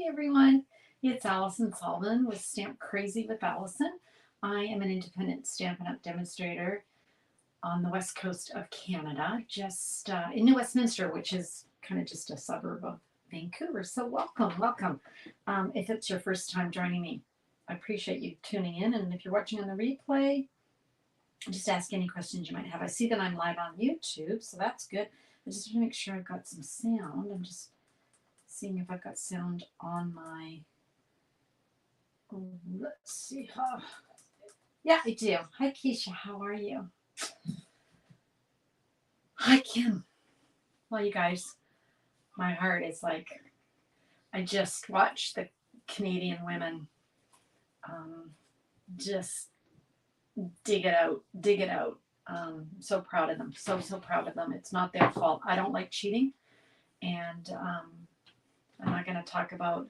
Hey everyone, it's Allison Sullivan with Stamp Crazy with Allison. I am an independent Stampin' Up! Demonstrator on the west coast of Canada, just in New Westminster, which is kind of just a suburb of Vancouver. So welcome, welcome. If it's your first time joining me, I appreciate you tuning in. And if you're watching on the replay, just ask any questions you might have. I see that I'm live on YouTube, so that's good. I just want to make sure I've got some sound. I'm just seeing if I've got sound on my, let's see. Yeah, I do. Hi, Keisha. How are you? Hi, Kim. Well, you guys, my heart is like, I just watched the Canadian women just dig it out, dig it out. So proud of them. So proud of them. It's not their fault. I don't like cheating. And I'm not going to talk about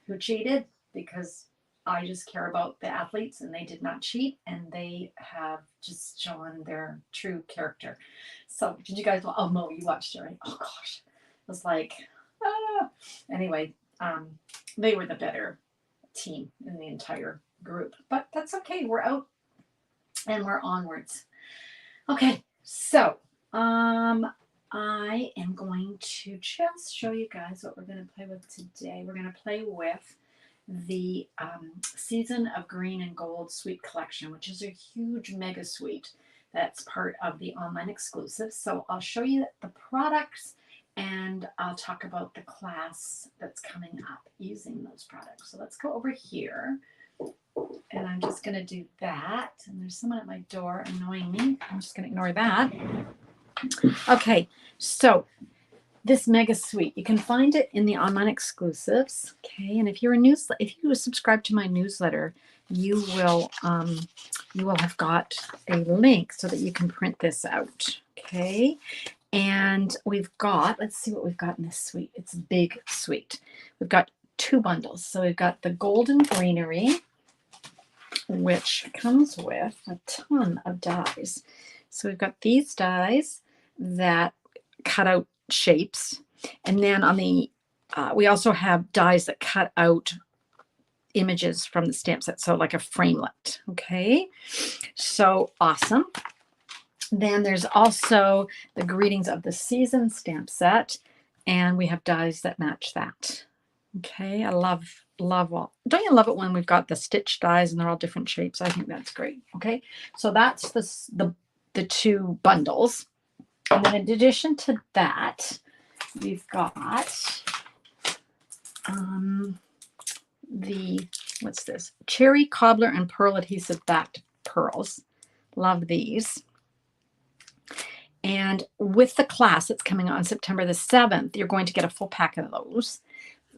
who cheated because I just care about the athletes and they did not cheat and they have just shown their true character. So did you guys, oh Mo, you watched it, right? Oh gosh. It was like, anyway, they were the better team in the entire group, but that's okay. We're out and we're onwards. Okay, so I am going to just show you guys what we're going to play with today. We're going to play with the Season of Green and Gold Suite Collection, which is a huge mega suite that's part of the online exclusive. So I'll show you the products and I'll talk about the class that's coming up using those products. So let's go over here. And I'm just going to do that. And there's someone at my door annoying me. I'm just going to ignore that. Okay, so this mega suite, you can find it in the online exclusives. Okay, and if you subscribe to my newsletter, you will have got a link so that you can print this out. Okay, and we've got, let's see what we've got in this suite. It's a big suite. We've got 2 bundles. So we've got the Golden Greenery, which comes with a ton of dies. So we've got these dies that cut out shapes, and then on the we also have dies that cut out images from the stamp set, so like a framelit. Okay, so awesome. Then there's also the Greetings of the Season stamp set, and we have dies that match that. Okay, I love all. Don't you love it when we've got the stitch dies and they're all different shapes? I think that's great. Okay, so that's the 2 bundles. And then in addition to that, we've got what's this? Cherry Cobbler and Pearl Adhesive Backed Pearls. Love these. And with the class that's coming on September the 7th, you're going to get a full pack of those.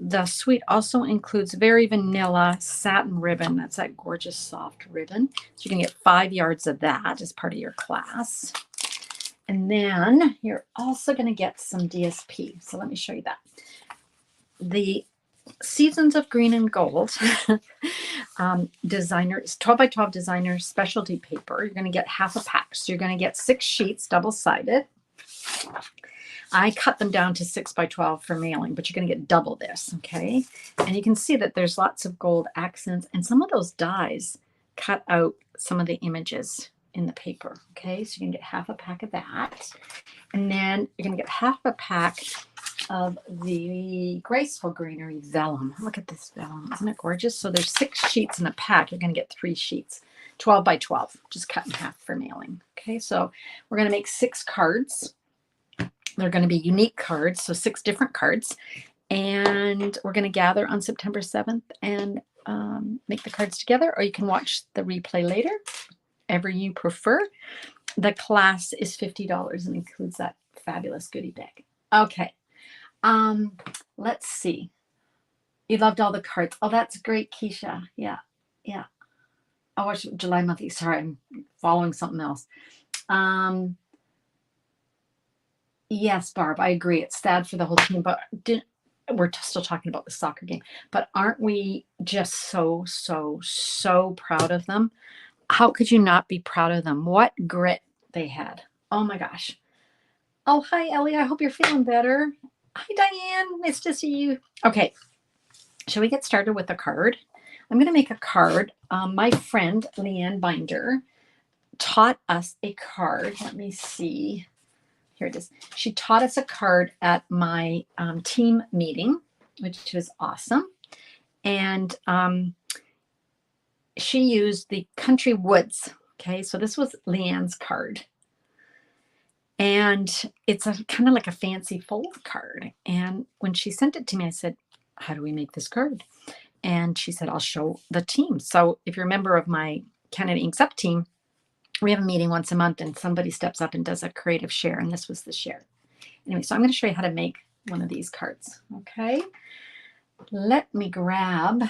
The suite also includes very vanilla satin ribbon. That's that gorgeous soft ribbon. So you're going to get 5 yards of that as part of your class. And then you're also going to get some DSP. So let me show you that. The Seasons of Green and Gold designers, 12 by 12 designer specialty paper. You're going to get half a pack. So you're going to get 6 sheets, double-sided. I cut them down to 6 by 12 for mailing, but you're going to get double this, okay? And you can see that there's lots of gold accents, and some of those dies cut out some of the images in the paper, okay? So you can get half a pack of that. And then you're going to get half a pack of the Graceful Greenery Vellum. Look at this vellum. Isn't it gorgeous? So there's 6 sheets in a pack. You're going to get 3 sheets, 12 by 12, just cut in half for mailing. Okay, so we're going to make 6 cards. They're going to be unique cards, so 6 different cards. And we're going to gather on September 7th and make the cards together, or you can watch the replay later, whatever you prefer. The class is $50 and includes that fabulous goodie bag. Okay. Let's see. You loved all the cards. Oh, that's great, Keisha. Yeah. I watched July Monthly. Sorry, I'm following something else. Yes, Barb, I agree. It's sad for the whole team, but we're still talking about the soccer game. But aren't we just so proud of them? How could you not be proud of them? What grit they had. Oh my gosh. Oh, hi, Ellie. I hope you're feeling better. Hi, Diane. Nice to see you. Okay. shall we get started with a card? I'm going to make a card. My friend, Leanne Binder, taught us a card. Let me see. Here it is. She taught us a card at my team meeting, which was awesome. And she used the Country Woods. Okay, so this was Leanne's card. And it's a kind of like a fancy fold card. And when she sent it to me, I said, how do we make this card? And she said, I'll show the team. So if you're a member of my Canada Inks Up team, we have a meeting once a month and somebody steps up and does a creative share. And this was the share. Anyway, so I'm going to show you how to make one of these cards. Okay. Let me grab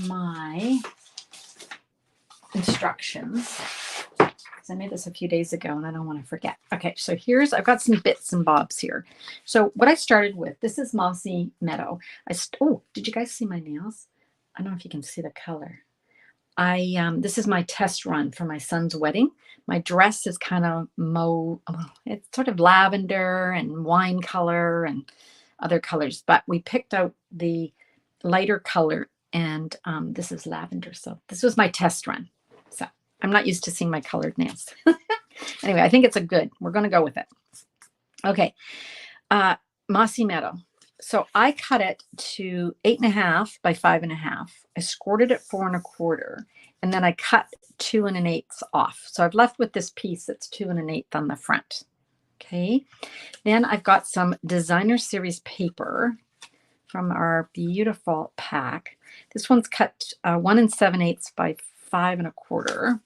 my instructions. I made this a few days ago and I don't want to forget. Okay, so I've got some bits and bobs here. So what I started with, this is Mossy Meadow. Oh, did you guys see my nails? I don't know if you can see the color. This is my test run for my son's wedding. My dress is kind of it's sort of lavender and wine color and other colors, but we picked out the lighter color and this is lavender. So this was my test run. So I'm not used to seeing my colored nails. Anyway, I think it's we're going to go with it. Okay. Mossy Meadow. So I cut it to 8.5 by 5.5. I scored it at 4 1/4, and then I cut 2 1/8 off. So I've left with this piece that's 2 1/8 on the front. Okay. Then I've got some Designer Series paper from our beautiful pack. This one's cut 1 7/8 by 5 1/4.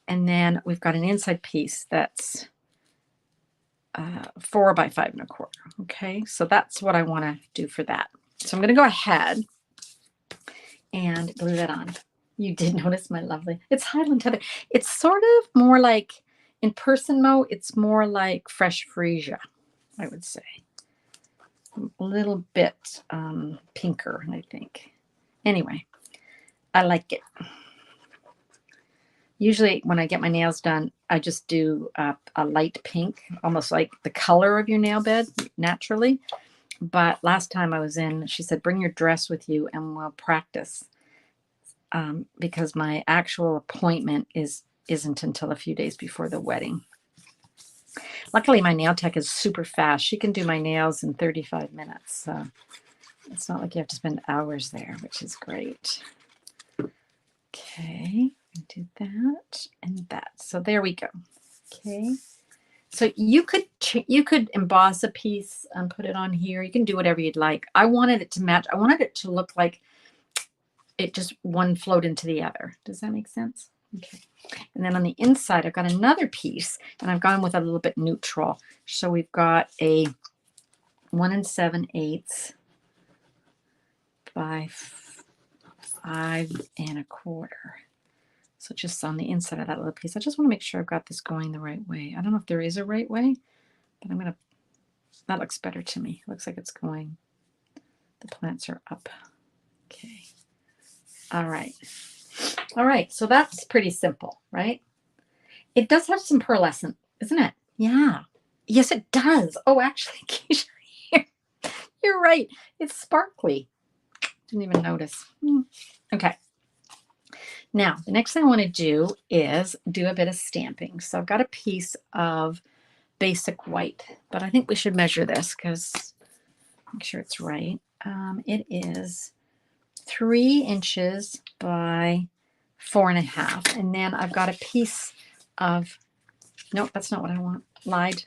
And then we've got an inside piece that's 4 by 5 1/4. Okay, so that's what I want to do for that. So I'm going to go ahead and glue that on. You did notice my lovely, it's Highland Heather. It's sort of more like, in person mode, it's more like fresh freesia, I would say. A little bit pinker, I think. Anyway, I like it. Usually when I get my nails done, I just do a light pink, almost like the color of your nail bed naturally. But last time I was in, she said, bring your dress with you and we'll practice because my actual appointment isn't until a few days before the wedding. Luckily, my nail tech is super fast. She can do my nails in 35 minutes. So it's not like you have to spend hours there, which is great. Okay. Do that and that. So there we go. Okay. So you could emboss a piece and put it on here. You can do whatever you'd like. I wanted it to match. I wanted it to look like it just one flowed into the other. Does that make sense? Okay. And then on the inside, I've got another piece and I've gone with a little bit neutral. So we've got a 1 7/8 by 5 1/4. So just on the inside of that little piece, I just want to make sure I've got this going the right way. I don't know if there is a right way, but that looks better to me. It looks like it's going, the plants are up. Okay. All right. All right. So that's pretty simple, right? It does have some pearlescent, isn't it? Yeah. Yes, it does. Oh, actually, Keisha, you're right. It's sparkly. Didn't even notice. Okay. Now, the next thing I want to do is do a bit of stamping. So I've got a piece of basic white, but I think we should measure this because make sure it's right. It is 3 inches by 4 1/2. And then I've got a piece of, nope, that's not what I want. Lied.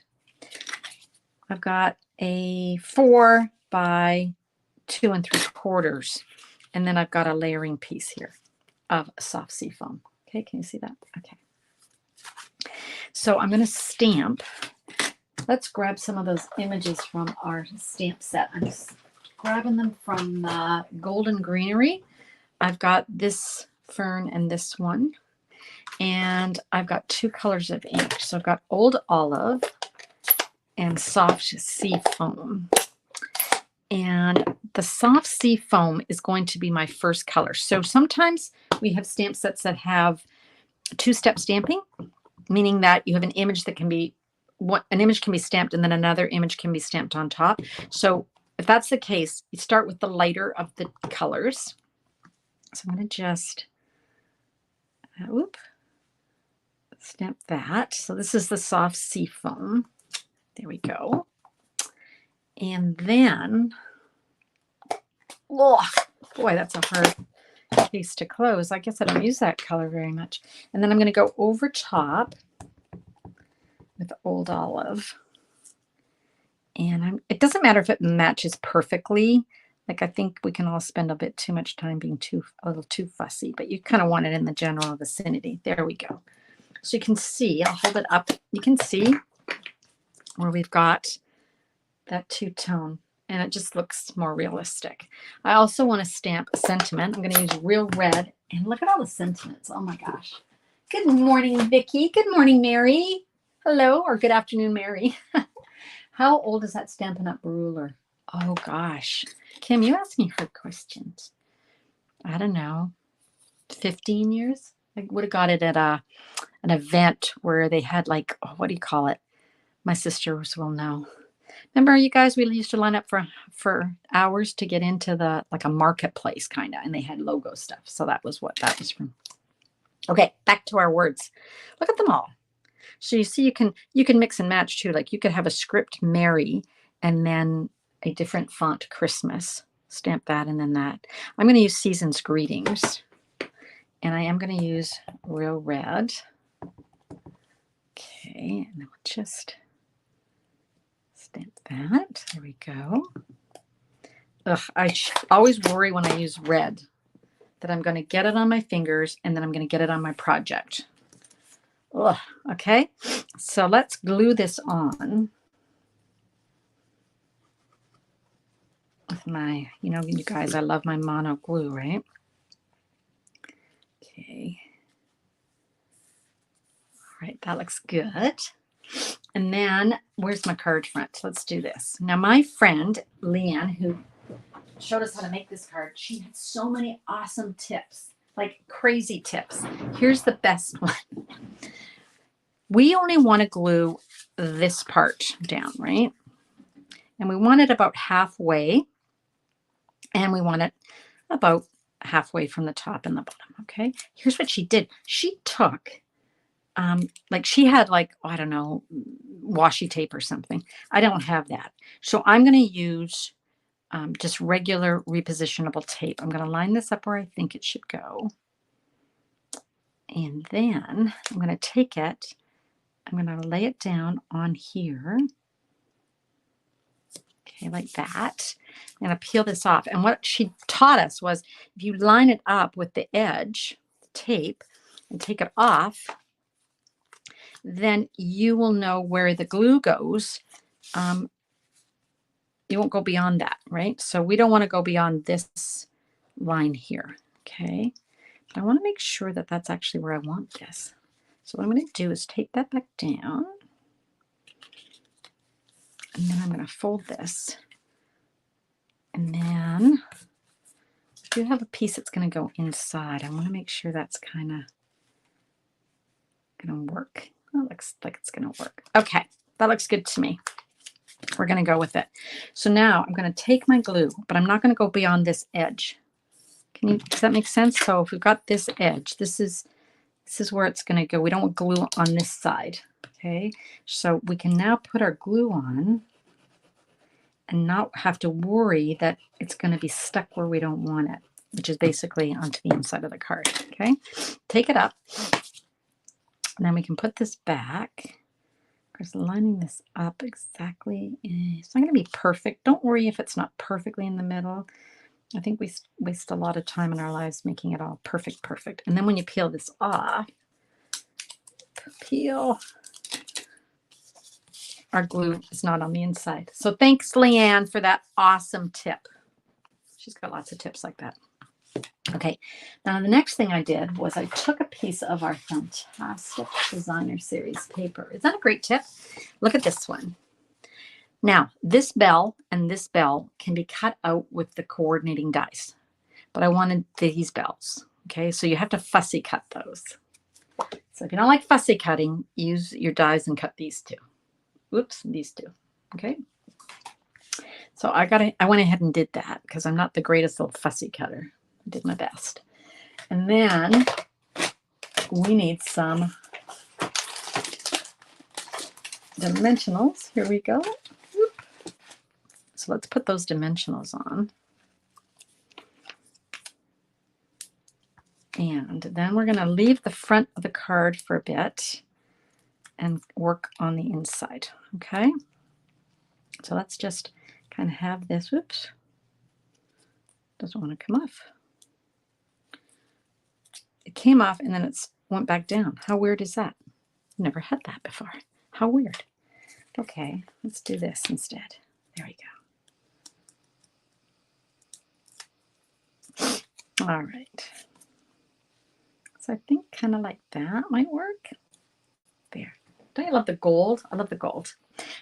I've got a 4 by 2 3/4. And then I've got a layering piece here of soft sea foam. Okay, can you see that? Okay. So I'm going to stamp. Let's grab some of those images from our stamp set. I'm just grabbing them from Golden Greenery. I've got this fern and this one. And I've got 2 colors of ink. So I've got Old Olive and Soft Sea Foam. And the soft sea foam is going to be my first color. So sometimes we have stamp sets that have 2-step stamping, meaning that you have an image that can be, an image can be stamped and then another image can be stamped on top. So if that's the case, you start with the lighter of the colors. So I'm going to just, stamp that. So this is the soft sea foam. There we go. And then, oh boy, that's a hard case to close. I guess I don't use that color very much. And then I'm going to go over top with Old Olive. And it doesn't matter if it matches perfectly. Like, I think we can all spend a bit too much time being a little too fussy, but you kind of want it in the general vicinity. There we go. So you can see, I'll hold it up. You can see where we've got that two-tone, and it just looks more realistic. I also want to stamp a sentiment. I'm going to use Real Red, and look at all the sentiments. Oh my gosh. Good morning, Vicki. Good morning, Mary. Hello, or good afternoon, Mary. How old is that Stampin' Up! Ruler? Oh gosh. Kim, you ask me hard questions. I don't know. 15 years? I would have got it at an event where they had like, oh, what do you call it? My sisters will know. Remember, you guys, we used to line up for hours to get into like a marketplace kind of, and they had logo stuff. So that was what that was from. Okay, back to our words. Look at them all. So you see, you can mix and match too. Like you could have a script Mary and then a different font Christmas. Stamp that and then that. I'm going to use Season's Greetings. And I am going to use Real Red. Okay, and then we'll just stamp that. There we go. Ugh, I always worry when I use red that I'm going to get it on my fingers and then I'm going to get it on my project. Ugh, okay, so let's glue this on with my, you guys, I love my mono glue, right? Okay. All right, that looks good. And then where's my card front? Let's do this. Now, my friend Leanne, who showed us how to make this card, she had so many awesome tips, like crazy tips. Here's the best one. We only want to glue this part down, right? And we want it about halfway. And we want it about halfway from the top and the bottom, okay? Here's what she did. She took, like she had like, oh, I don't know, washi tape or something. I don't have that. So I'm going to use just regular repositionable tape. I'm going to line this up where I think it should go. And then I'm going to take it, I'm going to lay it down on here. Okay, like that. I'm going to peel this off. And what she taught us was if you line it up with the edge, the tape, and take it off, then you will know where the glue goes. You won't go beyond that, right? So we don't want to go beyond this line here, okay? But I want to make sure that that's actually where I want this. So what I'm going to do is take that back down. And then I'm going to fold this. And then I do have a piece that's going to go inside. I want to make sure that's kind of going to work. That looks like it's going to work. Okay, that looks good to me. We're going to go with it. So now I'm going to take my glue, but I'm not going to go beyond this edge. Does that make sense? So if we've got this edge, this is where it's going to go. We don't want glue on this side. Okay, so we can now put our glue on and not have to worry that it's going to be stuck where we don't want it, which is basically onto the inside of the card. Okay, take it up. And then we can put this back. Of course, lining this up exactly. It's not going to be perfect. Don't worry if it's not perfectly in the middle. I think we waste a lot of time in our lives making it all perfect. And then when you peel this off, our glue is not on the inside. So thanks, Leanne, for that awesome tip. She's got lots of tips like that. Okay, now the next thing I did was I took a piece of our fantastic designer series paper. Is that a great tip? Look at this one. Now, this bell and this bell can be cut out with the coordinating dies, but I wanted these bells. Okay, so you have to fussy cut those. So if you don't like fussy cutting, use your dies and cut these two. Oops, these two. Okay. So I went ahead and did that because I'm not the greatest little fussy cutter. I did my best. And then we need some dimensionals. Here we go. So let's put those dimensionals on. And then we're going to leave the front of the card for a bit and work on the inside. Okay. So let's just kind of have this. Whoops. Doesn't want to come off. It came off and then it went back down. How weird is that? Never had that before. How weird. Okay, let's do this instead. There we go. All right. So I think kind of like that might work. There. Don't you love the gold? I love the gold.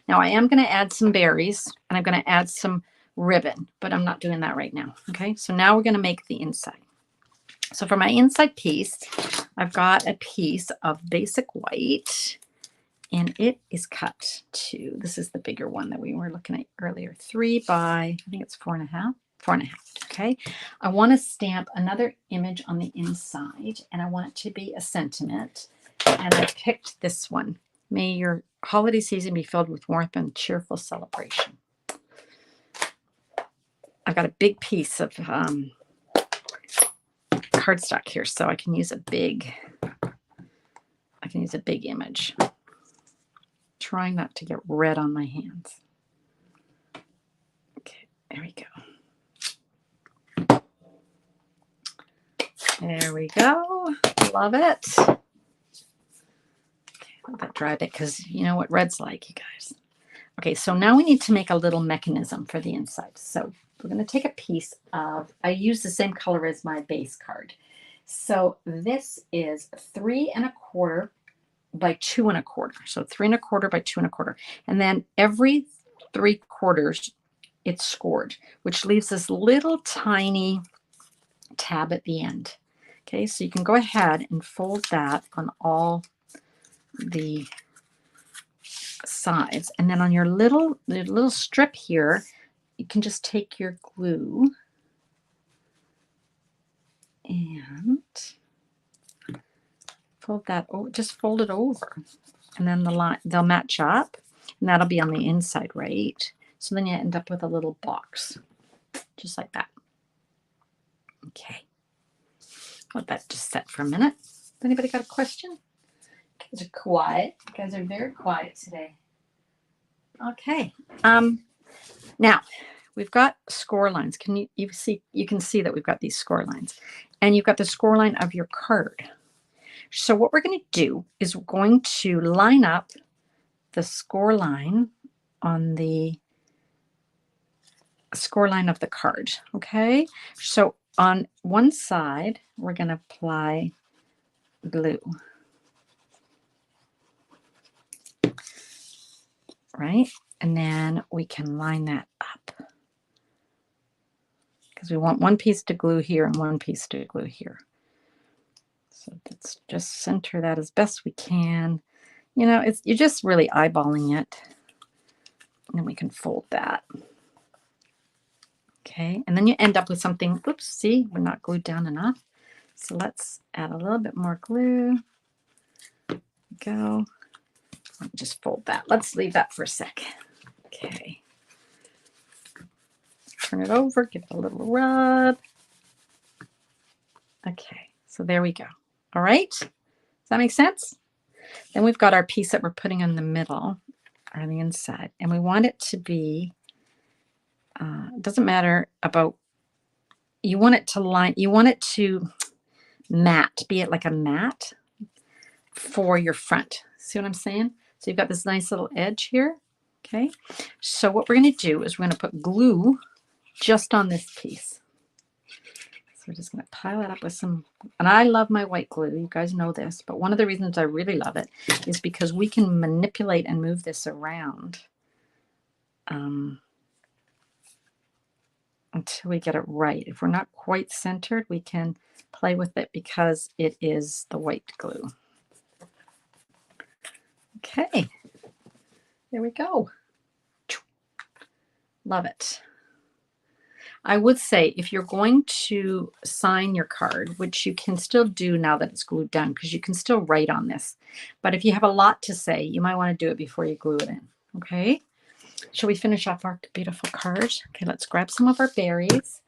Now I am going to add some berries and I'm going to add some ribbon, but I'm not doing that right now. Okay, so now we're going to make the inside. So for my inside piece, I've got a piece of basic white and it is cut to, this is the bigger one that we were looking at earlier, 3 by, I think it's 4.5. 4.5. Okay. I want to stamp another image on the inside and I want it to be a sentiment. And I picked this one. May your holiday season be filled with warmth and cheerful celebration. I've got a big piece of cardstock here, so I can use a big image. Trying not to get red on my hands. Okay, there we go. There we go. Love it. Okay, let that dry a bit because you know what red's like, you guys. Okay, so now we need to make a little mechanism for the inside. So we're going to take a piece of, I use the same color as my base card. So this is 3 1/4 by 2 1/4. So 3 1/4 by 2 1/4. And then every 3/4 it's scored, which leaves this little tiny tab at the end. Okay, so you can go ahead and fold that on all the sides. And then on your little strip here, you can just take your glue and fold that, just fold it over. And then the line, they'll match up and that'll be on the inside, right? So then you end up with a little box, just like that. Okay. Let that just set for a minute. Anybody got a question? You guys are quiet. You guys are very quiet today. Okay. Now we've got score lines. You can see that we've got these score lines and you've got the score line of your card. So what we're going to do is we're going to line up the score line on the score line of the card. Okay. So on one side, we're going to apply glue. Right? And then we can line that up because we want one piece to glue here and one piece to glue here. So let's just center that as best we can. You know, you're just really eyeballing it. And then we can fold that. Okay, and then you end up with something, oops, see, we're not glued down enough. So let's add a little bit more glue. Go. Just fold that. Let's leave that for a sec. Okay. Turn it over, give it a little rub. Okay, so there we go. All right, does that make sense? Then we've got our piece that we're putting in the middle or on the inside, and we want it to be, it doesn't matter about, you want it to matte, be it like a matte for your front. See what I'm saying? So you've got this nice little edge here. Okay, so what we're going to do is we're going to put glue just on this piece. So we're just going to pile it up with some, and I love my white glue. You guys know this, but one of the reasons I really love it is because we can manipulate and move this around until we get it right. If we're not quite centered, we can play with it because it is the white glue. Okay, there we go. Love it. I would say if you're going to sign your card, which you can still do now that it's glued down, because you can still write on this. But if you have a lot to say, you might want to do it before you glue it in. Okay. Shall we finish off our beautiful card? Okay, let's grab some of our berries.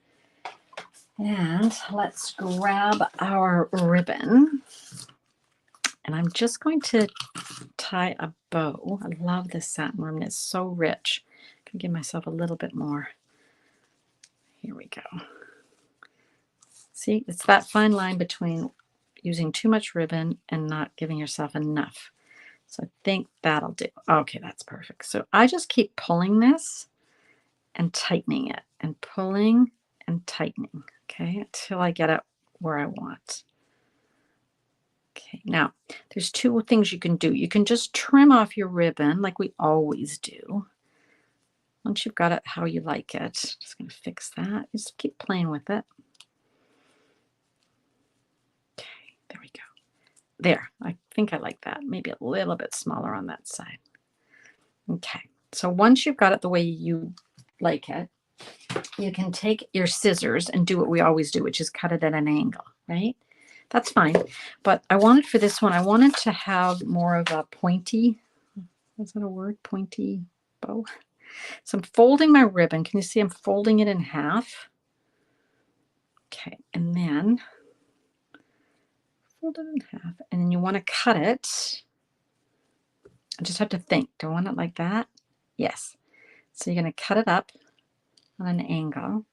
And let's grab our ribbon. And I'm just going to tie a bow. I love this satin ribbon. It's so rich. I'm going to give myself a little bit more. Here we go. See, it's that fine line between using too much ribbon and not giving yourself enough. So I think that'll do. Okay, that's perfect. So I just keep pulling this and tightening it and pulling and tightening, okay, until I get it where I want. Okay, now there's two things you can do. You can just trim off your ribbon like we always do. Once you've got it how you like it, just going to fix that. Just keep playing with it. Okay, there we go. There, I think I like that. Maybe a little bit smaller on that side. Okay, so once you've got it the way you like it, you can take your scissors and do what we always do, which is cut it at an angle, right? That's fine. But I wanted for this one, I wanted to have more of a pointy, is that a word? Pointy bow. So I'm folding my ribbon. Can you see I'm folding it in half? Okay, and then fold it in half. And then you want to cut it. I just have to think. Do I want it like that? Yes. So you're going to cut it up on an angle.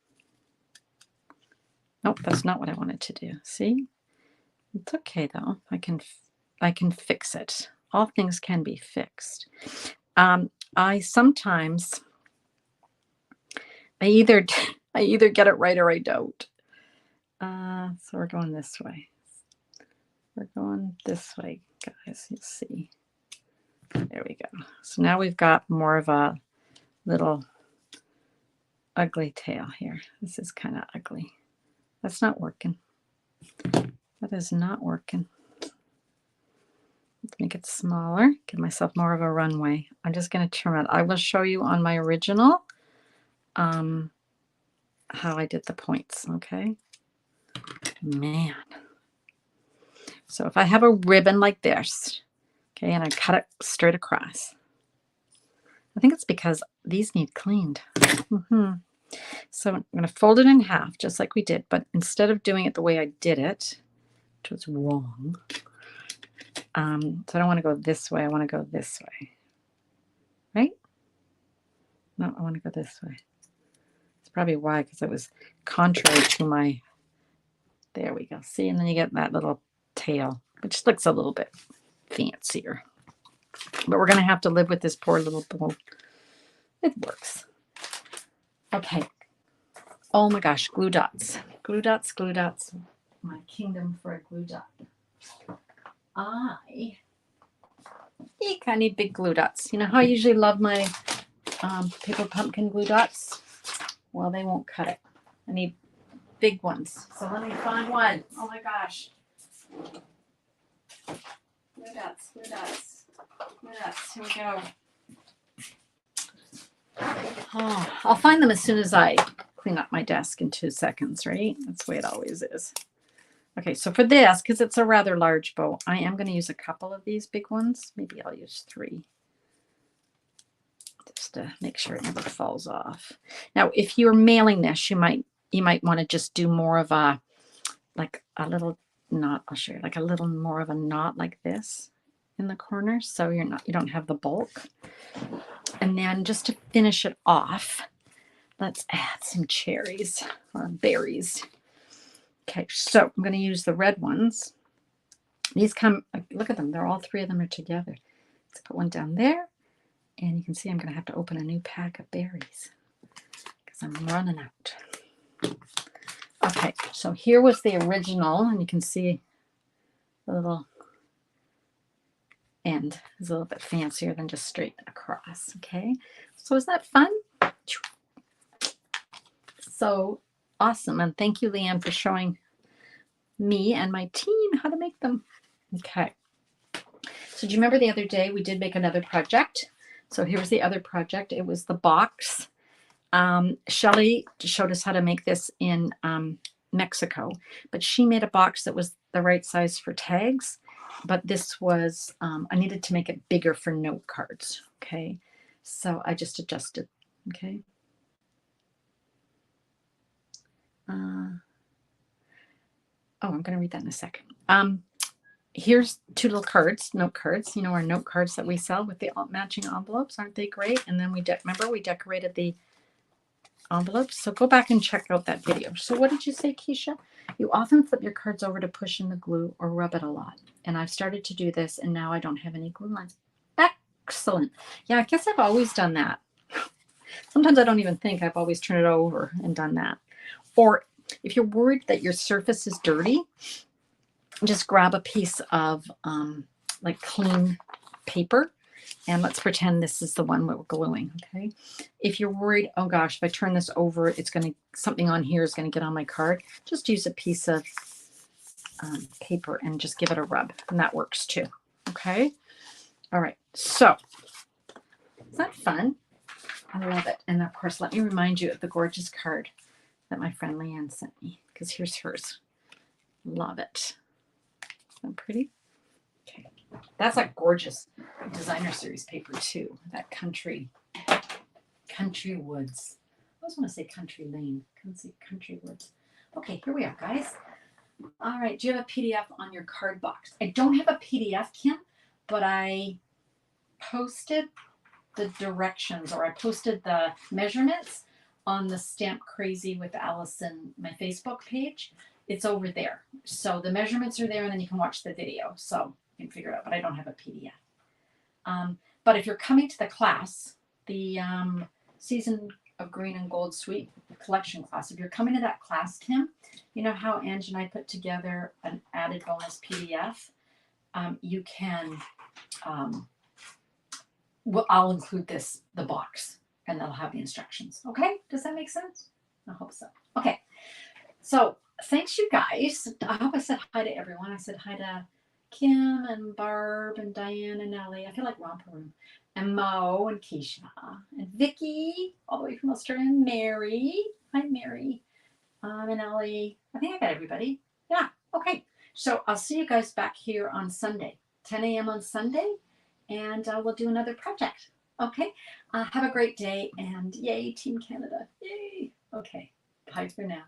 Nope, that's not what I wanted to do. See? It's okay though. I can fix it. All things can be fixed. I sometimes I either get it right or I don't. So we're going this way. We're going this way, guys. You see. There we go. So now we've got more of a little ugly tail here. This is kind of ugly. That's not working. That is not working. Let's make it smaller. Give myself more of a runway. I'm just going to trim it. I will show you on my original how I did the points, okay? Man. So if I have a ribbon like this, okay, and I cut it straight across, I think it's because these need cleaned. So I'm going to fold it in half, just like we did, but instead of doing it the way I did it, which was wrong, so I don't want to go this way, I want to go this way, right? No, I want to go this way. It's probably why, because it was contrary to my, there we go. See, and then you get that little tail, which looks a little bit fancier. But we're going to have to live with this poor little bowl. It works. Okay. Oh my gosh, glue dots. Glue dots, glue dots. My kingdom for a glue dot. I think I need big glue dots. You know how I usually love my paper pumpkin glue dots? Well, they won't cut it. I need big ones. So let me find one. Oh my gosh. Glue dots, glue dots, glue dots. Here we go. Oh, I'll find them as soon as I clean up my desk in 2 seconds, right? That's the way it always is. Okay, so for this, because it's a rather large bow, I am going to use a couple of these big ones. Maybe I'll use 3. Just to make sure it never falls off. Now, if you're mailing this, you might want to just do more of a, like a little knot. I'll show you, like a little more of a knot like this in the corner, so you don't have the bulk. And then just to finish it off, let's add some cherries or berries. Okay, so I'm going to use the red ones. These come, look at them, they're all 3 of them are together. Let's put one down there. And you can see I'm going to have to open a new pack of berries because I'm running out. Okay, so here was the original, and you can see the little end is a little bit fancier than just straight across. Okay, so is that fun? So awesome, and thank you, Leanne, for showing me and my team how to make them. Okay, so do you remember the other day we did make another project? So here's the other project. It was the box Shelly showed us how to make this in Mexico, but she made a box that was the right size for tags, but this was, I needed to make it bigger for note cards. Okay. So I just adjusted. Okay. Oh, I'm going to read that in a second. Here's 2 little cards, note cards, you know, our note cards that we sell with the matching envelopes. Aren't they great? And then remember we decorated the envelopes. So go back and check out that video. So what did you say, Keisha? You often flip your cards over to push in the glue or rub it a lot. And I've started to do this and now I don't have any glue lines. Excellent. Yeah, I guess I've always done that. Sometimes I don't even think, I've always turned it over and done that. Or if you're worried that your surface is dirty, just grab a piece of like clean paper, and let's pretend this is the one we're gluing. Okay. If you're worried, oh gosh, if I turn this over, it's going to, something on here is going to get on my card. Just use a piece of paper and just give it a rub, and that works too. Okay. All right. So is that fun? I love it. And of course, let me remind you of the gorgeous card that my friend Leanne sent me, because here's hers. Love it. Isn't that pretty? Okay. That's like gorgeous designer series paper too. That country woods. I always want to say country lane. Can't say country woods. Okay, here we are, guys. All right. Do you have a PDF on your card box? I don't have a PDF, Kim, but I posted the directions, or I posted the measurements on the Stamp Crazy with Allison, my Facebook page. It's over there. So the measurements are there, and then you can watch the video. So you can figure it out, but I don't have a PDF. But if you're coming to the class, the Season of Green and Gold Sweet collection class, if you're coming to that class, Kim, you know how Angie and I put together an added bonus PDF? You can, well, I'll include the box, and that'll have the instructions. Okay? Does that make sense? I hope so. Okay. So thanks, you guys. I hope I said hi to everyone. I said hi to Kim and Barb and Diane and Ellie. I feel like Romper Room. And Mo and Keisha and Vicky, all the way from Australia, and Mary. Hi, Mary. And Ellie. I think I got everybody. Yeah. Okay. So I'll see you guys back here on Sunday, 10 a.m. on Sunday, and we'll do another project. Okay. Have a great day, and yay, Team Canada. Yay. Okay. Bye for now.